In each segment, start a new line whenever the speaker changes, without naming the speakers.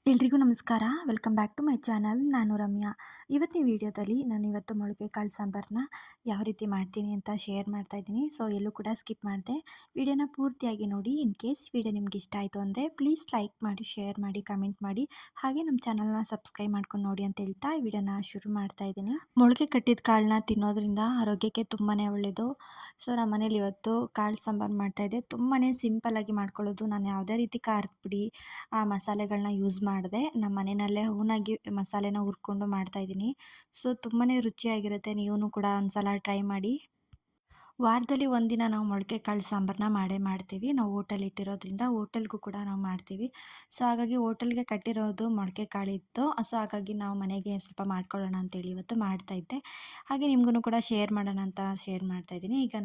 ಎಲ್ರಿಗೂ ನಮಸ್ಕಾರ. Welcome back to my channel. ನಾನು ರಮ್ಯಾ. ಇವತ್ತಿನ ವಿಡಿಯೋದಲ್ಲಿ ಇವತ್ತು ಮೊಳಕೆ ಕಾಳು ಸಾಂಬಾರನ್ನ ಯಾವ ರೀತಿ ಮಾಡ್ತೀನಿ ಅಂತ ಶೇರ್ ಮಾಡ್ತಾ ಇದ್ದೀನಿ. ಸೊ ಎಲ್ಲೂ ಕೂಡ ಸ್ಕಿಪ್ ಮಾಡದೆ ವಿಡಿಯೋನ ಪೂರ್ತಿಯಾಗಿ ನೋಡಿ. ಇನ್ ಕೇಸ್ ವಿಡಿಯೋ ನಿಮ್ಗೆ ಇಷ್ಟ ಆಯಿತು ಅಂದರೆ ಪ್ಲೀಸ್ ಲೈಕ್ ಮಾಡಿ, ಶೇರ್ ಮಾಡಿ, ಕಮೆಂಟ್ ಮಾಡಿ, ಹಾಗೆ ನಮ್ಮ ಚಾನಲ್ನ ಸಬ್ಸ್ಕ್ರೈಬ್ ಮಾಡ್ಕೊಂಡು ನೋಡಿ ಅಂತ ಹೇಳ್ತಾ ಈ ವಿಡಿಯೋನ ಶುರು ಮಾಡ್ತಾ ಇದ್ದೀನಿ. ಮೊಳಕೆ ಕಟ್ಟಿದ ಕಾಳನ್ನ ತಿನ್ನೋದ್ರಿಂದ ಆರೋಗ್ಯಕ್ಕೆ ತುಂಬಾ ಒಳ್ಳೆಯದು. ಸೊ ನಮ್ಮ ಮನೇಲಿ ಇವತ್ತು ಕಾಳು ಸಾಂಬಾರು ಮಾಡ್ತಾಯಿದ್ದೆ. ತುಂಬಾ ಸಿಂಪಲ್ಲಾಗಿ ಮಾಡ್ಕೊಳ್ಳೋದು. ನಾನು ಯಾವುದೇ ರೀತಿ ಖಾರದ ಪುಡಿ ಮಸಾಲೆಗಳನ್ನ ಯೂಸ್ ಮಾಡಿದೆ. ನಮ್ಮ ಮನೆಯಲ್ಲೇ ಓನಾಗಿ ಮಸಾಲೆನ ಹುರ್ಕೊಂಡು ಮಾಡ್ತಾಯಿದ್ದೀನಿ. ಸೊ ತುಂಬಾ ರುಚಿಯಾಗಿರುತ್ತೆ. ನೀವೂ ಕೂಡ ಒಂದ್ಸಲ ಟ್ರೈ ಮಾಡಿ. ವಾರದಲ್ಲಿ ಒಂದಿನ ನಾವು ಮೊಳಕೆ ಕಾಳು ಸಾಂಬಾರನ್ನ ಮಾಡೇ ಮಾಡ್ತೀವಿ. ನಾವು ಹೋಟೆಲ್ ಇಟ್ಟಿರೋದ್ರಿಂದ ಹೋಟೆಲ್ಗೂ ಕೂಡ ನಾವು ಮಾಡ್ತೀವಿ. ಸೊ ಹಾಗಾಗಿ ಹೋಟೆಲ್ಗೆ ಕಟ್ಟಿರೋದು ಮೊಳಕೆ ಕಾಳಿತ್ತು. ಸೊ ಹಾಗಾಗಿ ನಾವು ಮನೆಗೆ ಸ್ವಲ್ಪ ಮಾಡ್ಕೊಳ್ಳೋಣ ಅಂತೇಳಿ ಇವತ್ತು ಮಾಡ್ತಾಯಿದ್ದೆ. ಹಾಗೆ ನಿಮ್ಗೂ ಕೂಡ ಶೇರ್ ಮಾಡೋಣ ಅಂತ ಶೇರ್ ಮಾಡ್ತಾಯಿದ್ದೀನಿ. ಈಗ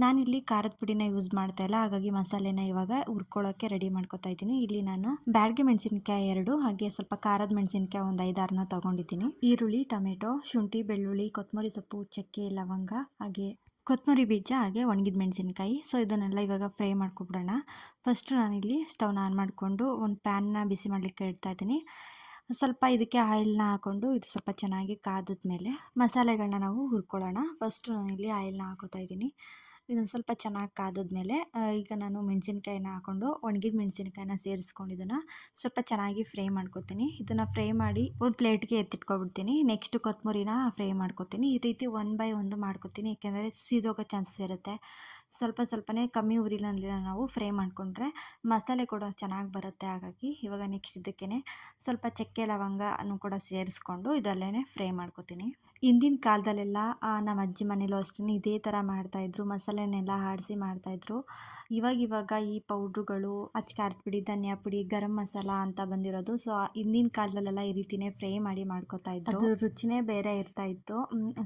ನಾನಿಲ್ಲಿ ಖಾರದ ಪುಡಿನ ಯೂಸ್ ಮಾಡ್ತಾ ಇಲ್ಲ. ಹಾಗಾಗಿ ಮಸಾಲೆನ ಇವಾಗ ಹುರ್ಕೊಳ್ಳೋಕ್ಕೆ ರೆಡಿ ಮಾಡ್ಕೊತಾ ಇದ್ದೀನಿ. ಇಲ್ಲಿ ನಾನು ಬ್ಯಾಡಗೆ ಮೆಣಸಿನ್ಕಾಯಿ 2, ಹಾಗೆ ಸ್ವಲ್ಪ ಖಾರದ ಮೆಣಸಿನ್ಕಾಯಿ ಒಂದು 5-6ನ ತೊಗೊಂಡಿದ್ದೀನಿ. ಈರುಳ್ಳಿ, ಟೊಮೆಟೊ, ಶುಂಠಿ, ಬೆಳ್ಳುಳ್ಳಿ, ಕೊತ್ತಂಬರಿ ಸೊಪ್ಪು, ಚಕ್ಕೆ, ಲವಂಗ, ಹಾಗೆ ಕೊತ್ತಂಬರಿ ಬೀಜ, ಹಾಗೆ ಒಣಗಿದ ಮೆಣಸಿನ್ಕಾಯಿ. ಸೊ ಇದನ್ನೆಲ್ಲ ಇವಾಗ ಫ್ರೈ ಮಾಡ್ಕೊಬಿಡೋಣ. ಫಸ್ಟು ನಾನಿಲ್ಲಿ ಸ್ಟವ್ನ ಆನ್ ಮಾಡಿಕೊಂಡು ಒಂದು ಪ್ಯಾನ್ನ ಬಿಸಿ ಮಾಡಲಿಕ್ಕೆ ಇಡ್ತಾ ಇದ್ದೀನಿ. ಸ್ವಲ್ಪ ಇದಕ್ಕೆ ಆಯಿಲ್ನ ಹಾಕ್ಕೊಂಡು ಇದು ಸ್ವಲ್ಪ ಚೆನ್ನಾಗಿ ಕಾದಿದ್ಮೇಲೆ ಮಸಾಲೆಗಳನ್ನ ನಾವು ಹುರ್ಕೊಳ್ಳೋಣ. ಫಸ್ಟು ನಾನಿಲ್ಲಿ ಆಯಿಲ್ನ ಹಾಕೋತಾ ಇದ್ದೀನಿ. ಇದನ್ನು ಸ್ವಲ್ಪ ಚೆನ್ನಾಗಿ ಕಾದಿದ್ಮೇಲೆ ಈಗ ನಾನು ಮೆಣಸಿನ್ಕಾಯಿನ ಹಾಕ್ಕೊಂಡು ಒಣಗಿದ ಮೆಣಸಿನ್ಕಾಯಿನ ಸೇರಿಸ್ಕೊಂಡು ಇದನ್ನು ಸ್ವಲ್ಪ ಚೆನ್ನಾಗಿ ಫ್ರೈ ಮಾಡ್ಕೊತೀನಿ. ಇದನ್ನು ಫ್ರೈ ಮಾಡಿ ಒಂದು ಪ್ಲೇಟ್ಗೆ ಎತ್ತಿಟ್ಕೊಬಿಡ್ತೀನಿ. ನೆಕ್ಸ್ಟ್ ಕೊತ್ತಂಬರಿನ ಫ್ರೈ ಮಾಡ್ಕೊತೀನಿ. ಈ ರೀತಿ ಒನ್ ಬೈ ಒಂದು ಮಾಡ್ಕೊತೀನಿ, ಏಕೆಂದರೆ ಸೀದೋಗೋ ಚಾನ್ಸಸ್ ಇರುತ್ತೆ. ಸ್ವಲ್ಪನೇ ಕಮ್ಮಿ ಉರಿನಲ್ಲಿ ನಾವು ಫ್ರೈ ಮಾಡಿಕೊಂಡ್ರೆ ಮಸಾಲೆ ಕೂಡ ಚೆನ್ನಾಗಿ ಬರುತ್ತೆ. ಹಾಗಾಗಿ ಇವಾಗ ನೆಕ್ಸ್ಟ್ ಇದಕ್ಕೇ ಸ್ವಲ್ಪ ಚಕ್ಕೆ ಲವಂಗನೂ ಕೂಡ ಸೇರಿಸ್ಕೊಂಡು ಇದರಲ್ಲೇ ಫ್ರೈ ಮಾಡ್ಕೊತೀನಿ. ಹಿಂದಿನ ಕಾಲದಲ್ಲೆಲ್ಲ ನಮ್ಮ ಅಜ್ಜಿ ಮನೇಲೂ ಅಷ್ಟೇ ಇದೇ ಥರ ಮಾಡ್ತಾಯಿದ್ರು. ಮಸಾಲೆನೆಲ್ಲ ಆಡಿಸಿ ಮಾಡ್ತಾಯಿದ್ರು. ಇವಾಗ ಈ ಪೌಡ್ರುಗಳು, ಖಾರದ ಪುಡಿ, ಧನಿಯಾ ಪುಡಿ, ಗರಂ ಮಸಾಲ ಅಂತ ಬಂದಿರೋದು. ಸೊ ಹಿಂದಿನ ಕಾಲದಲ್ಲೆಲ್ಲ ಈ ರೀತಿಯೇ ಫ್ರೈ ಮಾಡಿ ಮಾಡ್ಕೊತಾ ಇದ್ರು. ಅದು ರುಚಿನೇ ಬೇರೆ ಇರ್ತಾಯಿತ್ತು.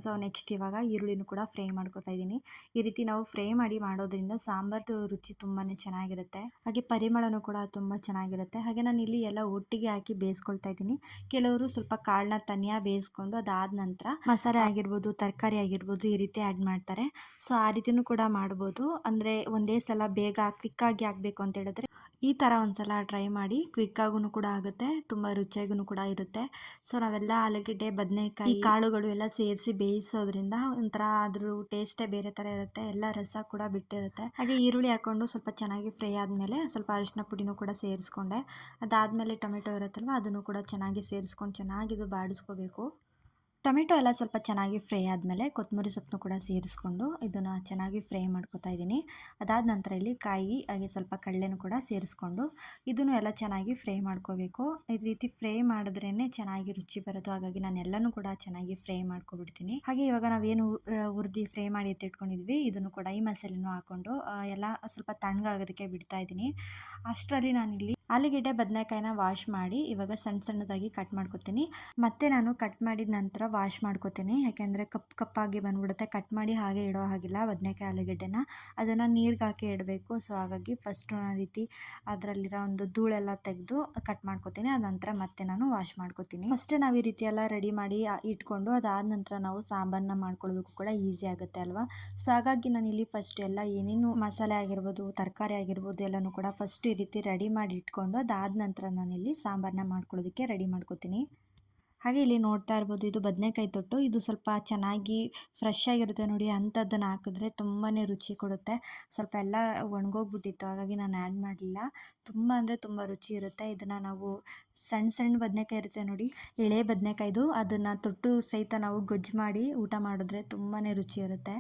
ಸೊ ನೆಕ್ಸ್ಟ್ ಇವಾಗ ಈರುಳ್ಳಿನೂ ಕೂಡ ಫ್ರೈ ಮಾಡ್ಕೊತಾ ಇದ್ದೀನಿ. ಈ ರೀತಿ ನಾವು ಫ್ರೈ ಮಾಡಿ ಮಾಡೋದ್ರಿಂದ ಸಾಂಬಾರು ರುಚಿ ತುಂಬಾ ಚೆನ್ನಾಗಿರುತ್ತೆ. ಹಾಗೆ ಪರಿಮಳನೂ ಕೂಡ ತುಂಬ ಚೆನ್ನಾಗಿರುತ್ತೆ. ಹಾಗೆ ನಾನು ಇಲ್ಲಿ ಎಲ್ಲ ಒಟ್ಟಿಗೆ ಹಾಕಿ ಬೇಯಿಸ್ಕೊಳ್ತಾ ಇದ್ದೀನಿ. ಕೆಲವರು ಸ್ವಲ್ಪ ಕಾಳನ್ನ ತನಿಯಾಗಿ ಬೇಯಿಸ್ಕೊಂಡು ಅದಾದ ನಂತರ ಮಸಾಲೆ ಆಗಿರ್ಬೋದು, ತರಕಾರಿ ಆಗಿರ್ಬೋದು ಈ ರೀತಿ ಆ್ಯಡ್ ಮಾಡ್ತಾರೆ. ಸೊ ಆ ರೀತಿಯೂ ಕೂಡ ಮಾಡ್ಬೋದು. ಅಂದರೆ ಒಂದೇ ಸಲ ಬೇಗ ಕ್ವಿಕ್ಕಾಗಿ ಆಗಬೇಕು ಅಂತ ಹೇಳಿದ್ರೆ ಈ ಥರ ಒಂದ್ಸಲ ಟ್ರೈ ಮಾಡಿ. ಕ್ವಿಕ್ಕಾಗೂ ಕೂಡ ಆಗುತ್ತೆ, ತುಂಬ ರುಚಿಯಾಗೂ ಕೂಡ ಇರುತ್ತೆ. ಸೊ ನಾವೆಲ್ಲ ಆಲೂಗೆಡ್ಡೆ, ಬದನೆಕಾಯಿ, ಕಾಳುಗಳು ಎಲ್ಲ ಸೇರಿಸಿ ಬೇಯಿಸೋದ್ರಿಂದ ಒಂಥರ ಅದ್ರ ಟೇಸ್ಟೇ ಬೇರೆ ಥರ ಇರುತ್ತೆ. ಎಲ್ಲ ರಸ ಕೂಡ ಬಿಟ್ಟಿರುತ್ತೆ. ಹಾಗೆ ಈರುಳ್ಳಿ ಹಾಕ್ಕೊಂಡು ಸ್ವಲ್ಪ ಚೆನ್ನಾಗಿ ಫ್ರೈ ಆದಮೇಲೆ ಸ್ವಲ್ಪ ಅರಿಶಿನ ಪುಡಿನೂ ಕೂಡ ಸೇರಿಸ್ಕೊಂಡೆ. ಅದಾದಮೇಲೆ ಟೊಮೆಟೊ ಇರುತ್ತಲ್ವ ಅದನ್ನು ಕೂಡ ಚೆನ್ನಾಗಿ ಸೇರಿಸ್ಕೊಂಡು ಚೆನ್ನಾಗಿದು ಬಾಡಿಸ್ಕೋಬೇಕು. ಟೊಮೆಟೊ ಎಲ್ಲ ಸ್ವಲ್ಪ ಚೆನ್ನಾಗಿ ಫ್ರೈ ಆದಮೇಲೆ ಕೊತ್ತಂಬರಿ ಸೊಪ್ಪನ್ನು ಕೂಡ ಸೇರಿಸ್ಕೊಂಡು ಇದನ್ನು ಚೆನ್ನಾಗಿ ಫ್ರೈ ಮಾಡ್ಕೊತಾ ಇದ್ದೀನಿ. ಅದಾದ ನಂತರ ಇಲ್ಲಿ ಕಾಯಿ, ಹಾಗೆ ಸ್ವಲ್ಪ ಕಡಲೆನೂ ಕೂಡ ಸೇರಿಸ್ಕೊಂಡು ಇದನ್ನು ಎಲ್ಲ ಚೆನ್ನಾಗಿ ಫ್ರೈ ಮಾಡ್ಕೋಬೇಕು. ಈ ರೀತಿ ಫ್ರೈ ಮಾಡಿದ್ರೇ ಚೆನ್ನಾಗಿ ರುಚಿ ಬರೋದು. ಹಾಗಾಗಿ ನಾನು ಎಲ್ಲನೂ ಕೂಡ ಚೆನ್ನಾಗಿ ಫ್ರೈ ಮಾಡ್ಕೊಬಿಡ್ತೀನಿ. ಹಾಗೆ ಇವಾಗ ನಾವೇನು ಹುರಿದು ಫ್ರೈ ಮಾಡಿ ಎತ್ತಿಟ್ಕೊಂಡಿದ್ವಿ ಇದನ್ನು ಕೂಡ ಈ ಮಸಾಲೆನೂ ಹಾಕ್ಕೊಂಡು ಎಲ್ಲ ಸ್ವಲ್ಪ ತಣ್ಣಗಾಗೋದಕ್ಕೆ ಬಿಡ್ತಾ ಇದ್ದೀನಿ. ಅಷ್ಟರಲ್ಲಿ ನಾನಿಲ್ಲಿ ಆಲೂಗೆಡ್ಡೆ, ಬದನೆಕಾಯಿನ ವಾಶ್ ಮಾಡಿ ಇವಾಗ ಸಣ್ಣದಾಗಿ ಕಟ್ ಮಾಡ್ಕೊತೀನಿ. ಮತ್ತೆ ನಾನು ಕಟ್ ಮಾಡಿದ ನಂತರ ವಾಶ್ ಮಾಡ್ಕೊತೀನಿ, ಯಾಕೆಂದರೆ ಕಪ್ಪಾಗಿ ಬಂದ್ಬಿಡುತ್ತೆ. ಕಟ್ ಮಾಡಿ ಹಾಗೆ ಇಡೋ ಹಾಗಿಲ್ಲ. ಬದನೆಕಾಯಿ, ಆಲೂಗೆಡ್ಡೆನ ಅದನ್ನು ನೀರಿಗೆ ಹಾಕಿ ಇಡಬೇಕು. ಸೊ ಹಾಗಾಗಿ ಫಸ್ಟು ಆ ರೀತಿ ಅದರಲ್ಲಿರೋ ಒಂದು ಧೂಳೆಲ್ಲ ತೆಗೆದು ಕಟ್ ಮಾಡ್ಕೊತೀನಿ. ಅದ ನಂತರ ಮತ್ತೆ ನಾನು ವಾಶ್ ಮಾಡ್ಕೊತೀನಿ. ಫಸ್ಟ್ ನಾವು ಈ ರೀತಿ ಎಲ್ಲ ರೆಡಿ ಮಾಡಿ ಇಟ್ಕೊಂಡು ಅದಾದ ನಂತರ ನಾವು ಸಾಂಬಾರನ್ನ ಮಾಡ್ಕೊಳ್ಳೋದಕ್ಕೂ ಕೂಡ ಈಸಿ ಆಗುತ್ತೆ ಅಲ್ವಾ. ಸೊ ಹಾಗಾಗಿ ನಾನು ಇಲ್ಲಿ ಫಸ್ಟ್ ಎಲ್ಲ ಏನೇನು ಮಸಾಲೆ ಆಗಿರ್ಬೋದು, ತರಕಾರಿ ಆಗಿರ್ಬೋದು ಎಲ್ಲನೂ ಕೂಡ ಫಸ್ಟ್ ಈ ರೀತಿ ರೆಡಿ ಮಾಡಿ ಇಟ್ಕೊಂಡು ಅದಾದ ನಂತರ ನಾನಿಲ್ಲಿ ಸಾಂಬಾರನ್ನ ಮಾಡ್ಕೊಳ್ಳೋದಕ್ಕೆ ರೆಡಿ ಮಾಡ್ಕೊತೀನಿ. ಹಾಗೆ ಇಲ್ಲಿ ನೋಡ್ತಾ ಇರ್ಬೋದು, ಇದು ಬದನೆಕಾಯಿ ತೊಟ್ಟು. ಇದು ಸ್ವಲ್ಪ ಚೆನ್ನಾಗಿ ಫ್ರೆಶ್ ಆಗಿರುತ್ತೆ ನೋಡಿ, ಅಂಥದ್ದನ್ನು ಹಾಕಿದ್ರೆ ತುಂಬಾ ರುಚಿ ಕೊಡುತ್ತೆ. ಸ್ವಲ್ಪ ಎಲ್ಲ ಒಣಗೋಗ್ಬಿಟ್ಟಿತ್ತು, ಹಾಗಾಗಿ ನಾನು ಆ್ಯಡ್ ಮಾಡಲಿಲ್ಲ. ತುಂಬ ಅಂದರೆ ತುಂಬ ರುಚಿ ಇರುತ್ತೆ. ಇದನ್ನು ನಾವು ಸಣ್ಣ ಬದನೆಕಾಯಿ ಇರುತ್ತೆ ನೋಡಿ, ಎಳೆ ಬದನೆಕಾಯ್ದು, ಅದನ್ನು ತೊಟ್ಟು ಸಹಿತ ನಾವು ಗೊಜ್ಜು ಮಾಡಿ ಊಟ ಮಾಡಿದ್ರೆ ತುಂಬಾ ರುಚಿ ಇರುತ್ತೆ.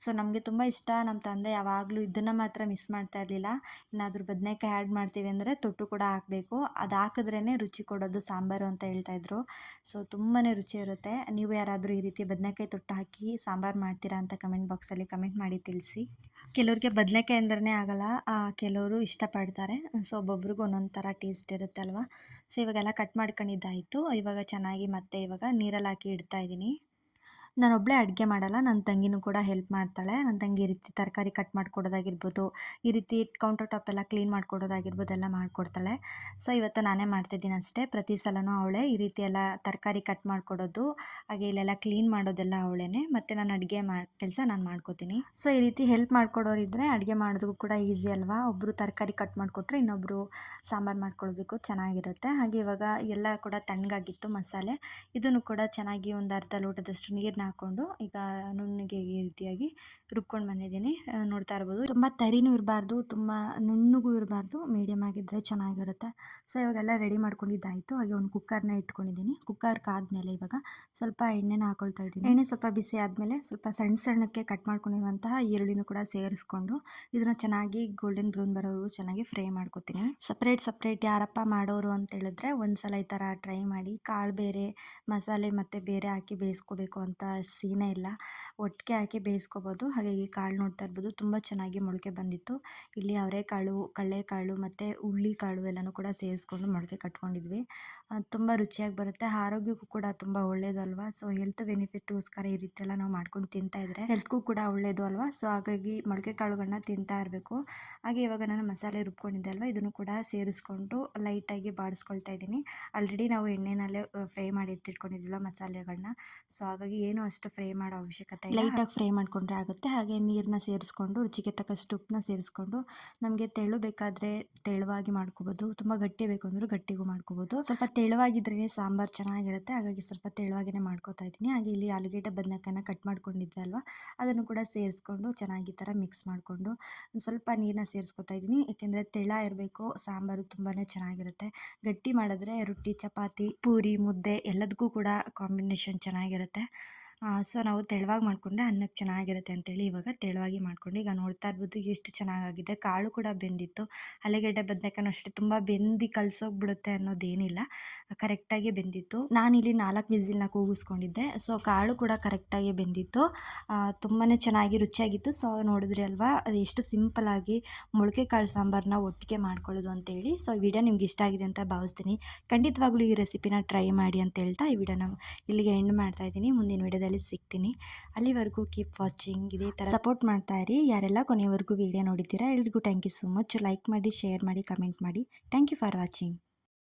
ಸೊ ನಮಗೆ ತುಂಬ ಇಷ್ಟ. ನಮ್ಮ ತಂದೆ ಯಾವಾಗಲೂ ಇದನ್ನು ಮಾತ್ರ ಮಿಸ್ ಮಾಡ್ತಾ ಇರಲಿಲ್ಲ. ಏನಾದರೂ ಬದನೆಕಾಯಿ ಆ್ಯಡ್ ಮಾಡ್ತೀವಿ ಅಂದರೆ ತೊಟ್ಟು ಕೂಡ ಹಾಕಬೇಕು, ಅದು ಹಾಕಿದ್ರೇ ರುಚಿ ಕೊಡೋದು ಸಾಂಬಾರು ಅಂತ ಹೇಳ್ತಾಯಿದ್ರು. ಸೊ ತುಂಬಾ ರುಚಿ ಇರುತ್ತೆ. ನೀವು ಯಾರಾದರೂ ಈ ರೀತಿ ಬದನೆಕಾಯಿ ತೊಟ್ಟು ಹಾಕಿ ಸಾಂಬಾರು ಮಾಡ್ತೀರಾ ಅಂತ ಕಮೆಂಟ್ ಬಾಕ್ಸಲ್ಲಿ ಕಮೆಂಟ್ ಮಾಡಿ ತಿಳಿಸಿ. ಕೆಲವ್ರಿಗೆ ಬದನೆಕಾಯಿ ಅಂದ್ರೇ ಆಗಲ್ಲ, ಕೆಲವರು ಇಷ್ಟಪಡ್ತಾರೆ. ಸೊ ಒಬ್ಬೊಬ್ರಿಗೂ ಒಂದೊಂದು ಥರ ಟೇಸ್ಟ್ ಇರುತ್ತೆ ಅಲ್ವಾ. ಸೊ ಇವಾಗೆಲ್ಲ ಕಟ್ ಮಾಡ್ಕೊಂಡಿದ್ದಾಯಿತು. ಇವಾಗ ಚೆನ್ನಾಗಿ ಮತ್ತೆ ಇವಾಗ ನೀರಲ್ಲಿ ಹಾಕಿ ಇಡ್ತಾ ಇದ್ದೀನಿ. ನಾನೊಬ್ಬಳೇ ಅಡುಗೆ ಮಾಡಲ್ಲ, ನನ್ನ ತಂಗಿನೂ ಕೂಡ ಹೆಲ್ಪ್ ಮಾಡ್ತಾಳೆ. ನನ್ನ ತಂಗಿ ಈ ರೀತಿ ತರಕಾರಿ ಕಟ್ ಮಾಡ್ಕೊಡೋದಾಗಿರ್ಬೋದು, ಈ ರೀತಿ ಕೌಂಟರ್ ಟಾಪ್ ಎಲ್ಲ ಕ್ಲೀನ್ ಮಾಡ್ಕೊಡೋದಾಗಿರ್ಬೋದು ಎಲ್ಲ ಮಾಡ್ಕೊಡ್ತಾಳೆ. ಸೊ ಇವತ್ತು ನಾನೇ ಮಾಡ್ತಿದ್ದೀನಿ ಅಷ್ಟೇ. ಪ್ರತಿ ಸಲನೂ ಅವಳೇ ಈ ರೀತಿ ಎಲ್ಲ ತರಕಾರಿ ಕಟ್ ಮಾಡ್ಕೊಡೋದು, ಹಾಗೆ ಇಲ್ಲೆಲ್ಲ ಕ್ಲೀನ್ ಮಾಡೋದೆಲ್ಲ ಅವಳೇನೆ. ಮತ್ತು ನಾನು ಅಡುಗೆ ಕೆಲಸ ನಾನು ಮಾಡ್ಕೋತೀನಿ. ಸೊ ಈ ರೀತಿ ಹೆಲ್ಪ್ ಮಾಡ್ಕೊಡೋರಿದ್ದರೆ ಅಡುಗೆ ಮಾಡೋದಕ್ಕೂ ಕೂಡ ಈಸಿ ಅಲ್ವಾ. ಒಬ್ಬರು ತರಕಾರಿ ಕಟ್ ಮಾಡಿಕೊಟ್ರೆ ಇನ್ನೊಬ್ಬರು ಸಾಂಬಾರು ಮಾಡ್ಕೊಳ್ಳೋದಕ್ಕೂ ಚೆನ್ನಾಗಿರುತ್ತೆ. ಹಾಗೆ ಇವಾಗ ಎಲ್ಲ ಕೂಡ ತಣ್ಣಗಾಗಿತ್ತು ಮಸಾಲೆ. ಇದನ್ನು ಕೂಡ ಚೆನ್ನಾಗಿ ಒಂದು ಅರ್ಧ ಲೋಟದಷ್ಟು ನೀರನ್ನ ಹಾಕ್ಕೊಂಡು ಈಗ ನುಣ್ಣಗೆ ಈ ರೀತಿಯಾಗಿ ರುಬ್ಕೊಂಡು ಬಂದಿದ್ದೀನಿ. ನೋಡ್ತಾ ಇರ್ಬೋದು, ತುಂಬ ತರಿನೂ ಇರಬಾರ್ದು, ತುಂಬ ನುಣ್ಣಗೂ ಇರಬಾರ್ದು, ಮೀಡಿಯಮ್ ಆಗಿದ್ದರೆ ಚೆನ್ನಾಗಿರುತ್ತೆ. ಸೊ ಇವಾಗೆಲ್ಲ ರೆಡಿ ಮಾಡ್ಕೊಂಡಿದ್ದಾಯಿತು. ಹಾಗೆ ಒಂದು ಕುಕ್ಕರ್ನ ಇಟ್ಕೊಂಡಿದ್ದೀನಿ. ಕುಕ್ಕರ್ ಕಾದ್ಮೇಲೆ ಇವಾಗ ಸ್ವಲ್ಪ ಎಣ್ಣೆನ ಹಾಕೊಳ್ತಾ ಇದ್ದೀನಿ. ಎಣ್ಣೆ ಸ್ವಲ್ಪ ಬಿಸಿ ಆದಮೇಲೆ ಸ್ವಲ್ಪ ಸಣ್ಣ ಸಣ್ಣಕ್ಕೆ ಕಟ್ ಮಾಡ್ಕೊಂಡಿರುವಂತಹ ಈರುಳ್ಳಿನೂ ಕೂಡ ಸೇರಿಸ್ಕೊಂಡು ಇದನ್ನು ಚೆನ್ನಾಗಿ ಗೋಲ್ಡನ್ ಬ್ರೌನ್ ಬರೋವರೆಗೂ ಚೆನ್ನಾಗಿ ಫ್ರೈ ಮಾಡ್ಕೊತೀನಿ. ಸಪ್ರೇಟ್ ಯಾರಪ್ಪ ಮಾಡೋರು ಅಂತ ಹೇಳಿದ್ರೆ ಒಂದ್ಸಲ ಈ ಥರ ಟ್ರೈ ಮಾಡಿ. ಕಾಳು ಬೇರೆ ಮಸಾಲೆ ಮತ್ತು ಬೇರೆ ಹಾಕಿ ಬೇಯಿಸ್ಕೋಬೇಕು ಅಂತ ಸೀನೇ ಇಲ್ಲ, ಒಟ್ಟಿಗೆ ಹಾಕಿ ಬೇಯಿಸ್ಕೋಬೋದು. ಹಾಗಾಗಿ ಕಾಳು ನೋಡ್ತಾ ಇರ್ಬೋದು ತುಂಬ ಚೆನ್ನಾಗಿ ಮೊಳಕೆ ಬಂದಿತ್ತು. ಇಲ್ಲಿ ಅವರೆಕಾಳು, ಕಡಲೆಕಾಳು ಮತ್ತು ಹುಳ್ಳಿಕಾಳು ಎಲ್ಲನೂ ಕೂಡ ಸೇರಿಸ್ಕೊಂಡು ಮೊಳಕೆ ಕಟ್ಕೊಂಡಿದ್ವಿ. ತುಂಬ ರುಚಿಯಾಗಿ ಬರುತ್ತೆ, ಆರೋಗ್ಯಕ್ಕೂ ಕೂಡ ತುಂಬ ಒಳ್ಳೆಯದು ಅಲ್ವಾ. ಸೊ ಹೆಲ್ತ್ ಬೆನಿಫಿಟ್ಗೋಸ್ಕರ ಈ ರೀತಿ ಎಲ್ಲ ನಾವು ಮಾಡ್ಕೊಂಡು ತಿಂತಾ ಇದ್ರೆ ಹೆಲ್ತ್ಗೂ ಕೂಡ ಒಳ್ಳೆಯದು ಅಲ್ವಾ. ಸೊ ಹಾಗಾಗಿ ಮೊಳಕೆ ಕಾಳುಗಳನ್ನ ತಿಂತಾ ಇರಬೇಕು. ಹಾಗೆ ಇವಾಗ ನಾನು ಮಸಾಲೆ ರುಬ್ಕೊಂಡಿದ್ದೆ ಅಲ್ವಾ, ಇದನ್ನು ಕೂಡ ಸೇರಿಸ್ಕೊಂಡು ಲೈಟಾಗಿ ಬಾಡಿಸ್ಕೊಳ್ತಾ ಇದ್ದೀನಿ. ಆಲ್ರೆಡಿ ನಾವು ಎಣ್ಣೆನಲ್ಲೇ ಫ್ರೈ ಮಾಡಿ ಎತ್ತಿಟ್ಕೊಂಡಿದ್ದಿಲ್ಲ ಮಸಾಲೆಗಳನ್ನ. ಸೊ ಹಾಗಾಗಿ ಏನು ಅಷ್ಟು ಫ್ರೈ ಮಾಡೋ ಅವಶ್ಯಕತೆ ಇಲ್ಲ, ಲೈಟಾಗಿ ಫ್ರೈ ಮಾಡಿಕೊಂಡ್ರೆ ಆಗುತ್ತೆ. ಹಾಗೆ ನೀರನ್ನ ಸೇರಿಸ್ಕೊಂಡು ರುಚಿಗೆ ತಕ್ಕಷ್ಟು ಉಪ್ಪನ್ನ ಸೇರಿಸ್ಕೊಂಡು ನಮಗೆ ತೆಳು ಬೇಕಾದರೆ ತೆಳುವಾಗಿ ಮಾಡ್ಕೋಬೋದು, ತುಂಬ ಗಟ್ಟಿ ಬೇಕು ಅಂದರೂ ಗಟ್ಟಿಗೂ ಮಾಡ್ಕೋಬೋದು. ಸ್ವಲ್ಪ ತೆಳುವಾಗಿದ್ರೇ ಸಾಂಬಾರು ಚೆನ್ನಾಗಿರುತ್ತೆ, ಹಾಗಾಗಿ ಸ್ವಲ್ಪ ತೆಳುವಾಗಿಯೇ ಮಾಡ್ಕೋತಾ ಇದ್ದೀನಿ. ಹಾಗೆ ಇಲ್ಲಿ ಆಲೂಗೆಡ್ಡೆ ಬದನೆಕಾಯಿನ ಕಟ್ ಮಾಡ್ಕೊಂಡಿದ್ದೆ ಅಲ್ವಾ, ಅದನ್ನು ಕೂಡ ಸೇರಿಸ್ಕೊಂಡು ಚೆನ್ನಾಗಿ ಈ ಥರ ಮಿಕ್ಸ್ ಮಾಡಿಕೊಂಡು ಒಂದು ಸ್ವಲ್ಪ ನೀರನ್ನ ಸೇರಿಸ್ಕೊತಾ ಇದ್ದೀನಿ. ಏಕೆಂದರೆ ತೆಳ ಇರಬೇಕು, ಸಾಂಬಾರು ತುಂಬಾ ಚೆನ್ನಾಗಿರುತ್ತೆ. ಗಟ್ಟಿ ಮಾಡಿದ್ರೆ ರೊಟ್ಟಿ, ಚಪಾತಿ, ಪೂರಿ, ಮುದ್ದೆ ಎಲ್ಲದಕ್ಕೂ ಕೂಡ ಕಾಂಬಿನೇಷನ್ ಚೆನ್ನಾಗಿರುತ್ತೆ. ಸೊ ನಾವು ತೆಳುವಾಗಿ ಮಾಡಿಕೊಂಡ್ರೆ ಅನ್ನಕ್ಕೆ ಚೆನ್ನಾಗಿರುತ್ತೆ ಅಂತೇಳಿ ಇವಾಗ ತೆಳುವಾಗಿ ಮಾಡಿಕೊಂಡು ಈಗ ನೋಡ್ತಾ ಇರ್ಬೋದು ಎಷ್ಟು ಚೆನ್ನಾಗಾಗಿದೆ. ಕಾಳು ಕೂಡ ಬೆಂದಿತ್ತು. ಆಲೂಗೆಡ್ಡೆ ಬದನೆಕಾಯಿನೂ ಅಷ್ಟೇ ತುಂಬ ಬೆಂದು ಕಲಸೋಗ್ಬಿಡುತ್ತೆ ಅನ್ನೋದೇನಿಲ್ಲ, ಕರೆಕ್ಟಾಗಿ ಬೆಂದಿತ್ತು. ನಾನಿಲ್ಲಿ 4 ವಿಸಿಲ್ನ ಕೂಗಿಸ್ಕೊಂಡಿದ್ದೆ. ಸೊ ಕಾಳು ಕೂಡ ಕರೆಕ್ಟಾಗಿ ಬೆಂದಿತ್ತು, ತುಂಬಾ ಚೆನ್ನಾಗಿ ರುಚಿಯಾಗಿತ್ತು. ಸೊ ನೋಡಿದ್ರಿ ಅಲ್ವಾ, ಅದು ಎಷ್ಟು ಸಿಂಪಲ್ಲಾಗಿ ಮೊಳಕೆ ಕಾಳು ಸಾಂಬಾರನ್ನ ಒಟ್ಟಿಗೆ ಮಾಡ್ಕೊಳ್ಳೋದು ಅಂತೇಳಿ. ಸೊ ಈ ವಿಡಿಯೋ ನಿಮ್ಗೆ ಇಷ್ಟ ಆಗಿದೆ ಅಂತ ಭಾವಿಸ್ತೀನಿ. ಖಂಡಿತವಾಗ್ಲೂ ಈ ರೆಸಿಪಿನ ಟ್ರೈ ಮಾಡಿ ಅಂತ ಹೇಳ್ತಾ ಈ ವಿಡಿಯೋನ ಇಲ್ಲಿಗೆ ಎಂಡ್ ಮಾಡ್ತಾ ಇದ್ದೀನಿ. ಮುಂದಿನ ವಿಡಿಯೋದಲ್ಲಿ ಸಿಗ್ತೀನಿ. ಅಲ್ಲಿವರೆಗೂ ಕೀಪ್ ವಾಚಿಂಗ್. ಇದೇ ಥರ ಸಪೋರ್ಟ್ ಮಾಡ್ತಾ ಇರಿ. ಯಾರೆಲ್ಲ ಕೊನೆಯವರೆಗೂ ವಿಡಿಯೋ ನೋಡಿದ್ದೀರಾ ಎಲ್ರಿಗೂ thank you so much. Like ಮಾಡಿ, ಶೇರ್ ಮಾಡಿ, ಕಮೆಂಟ್ ಮಾಡಿ. Thank you for watching.